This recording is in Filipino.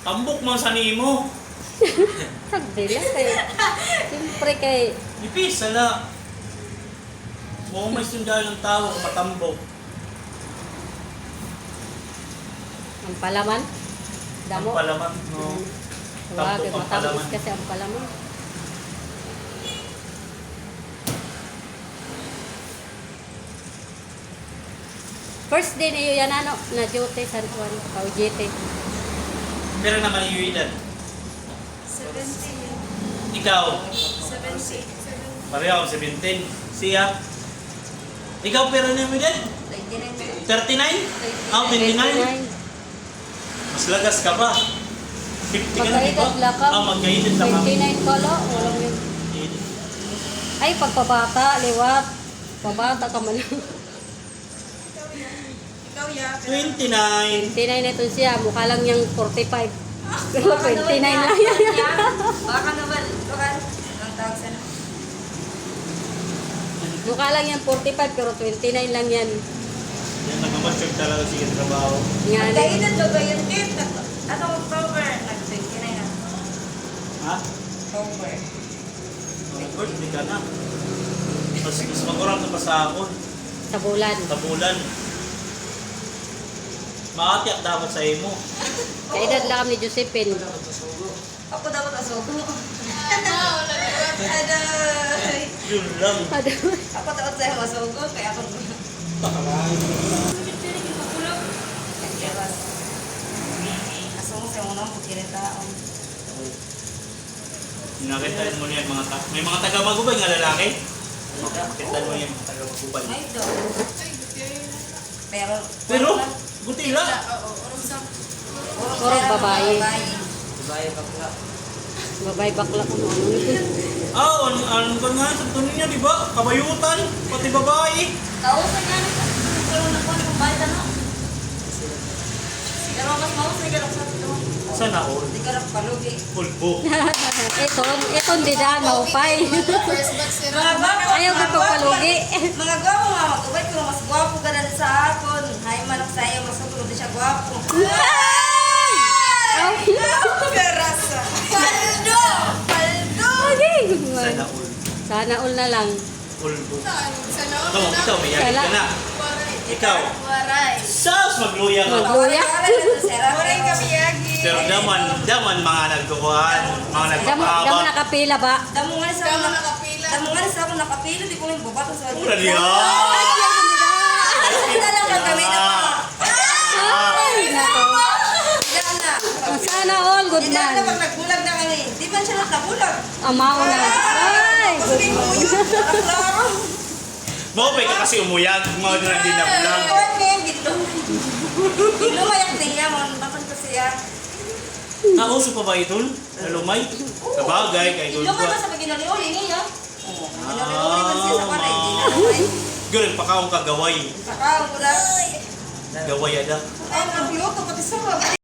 Tambok man sa nimo. Dila kay. Siyempre kay Ipis, sala. Mukhang may sundalo ng tao, matambok. ang palaman. Damo. Ang palaman, no? Wag, Tambok ang matapos palaman. kasi ang palaman. First day na yun yan ano, na duty San Juan, Paujete. Pero naman yung edad. 17. Ikaw, 17. pareho ako 17. Siya. Ikaw pero na yung edad? 39? Ah, 29? Mas lagas ka pa. 50 ka na, di ba? Magkaedad lang ka. Ah, magkaedad lang ka. 29 ka lang, walang yun. Ay, pagpabata, liwat. Pabata ka man. Ikaw, ya. 29. 29 na ito siya, mukha lang niyang 45. Pero 29 lang yan. Baka naman. Baka. Ang tawag sana. Mukha lang yan 45 pero 29 lang yan. Yan, nagmamasyog talaga sige trabaho. Nga Magkaedad ba yun, Kate? Ano, October? Nag-29 na. Ha? October. Of hindi ka na. Mas magurang ka pa sa akon. sa bulan. Sa bulan. Maatiyak dapat sa imo. Kaedad lang ni Josephine. Ako dapat asuko. Aday. Yun lang. Ako dapat sa'yo masuko. Kaya ako... Asuko sa'yo mo naman pagkirin taon. Nakitaan mo niyan mga may mga taga-magubay nga lalaki. Nakitaan mo yan mga taga-magubay. Ay, do. Pero... Gutila. Puro babae. Babae bakla. Babae bakla ko ano. Ah, ano ba nga sa tunin niya, di ba? Kabayutan, pati babae. Tao sa gani ka. Pero nakuha ng bayan na. Pero mas maus na galak sa ito. Sana all. Di galak palugi. Pulbo. Ito hindi daan maupay. Mga gwapo. Ayaw ko papalugi. Mga gwapo nga magkabay. Pero mas gwapo ka na sa akon. Hay manok sa iyo. Mas gulo di siya gwapo. Perasa. Paldo! Paldo! Sana all. Sana all na lang. Pulbo. Ikaw, may yakin ka na. Ikaw. Waray. Sas, magluya ka. Magluya. Waray kami yagi. Pero daman mga nagtukuhan, mga Damo nagpapahaba. nakapila ba? Damo nga sa ako nakapila. Damo nga sa ako nakapila. Di ko yung bubato sa Mura niya. Kita lang lang kami na mga. Ay, nako. Yan na. Sana all good Hindi na man. pag nagbulag na kami. Di ba siya nagbulag? Amaw na. Ay, good Sabi mo man. yun. Klaro. Maupay ka kasi umuyag, mga doon hindi na bulang. Lumayak din niya. Mga batang ko siya. Nauso pa ba ito? Nalumay? Kabagay, kay Lumay ba Gulba. sa pagkinaliuli niya? Oo. Kinaliuli ba siya sa panay? Di na lumay. Ganun, pakaong kagaway. Saka, wala. Gaway ada. Ay, nagluto pati sa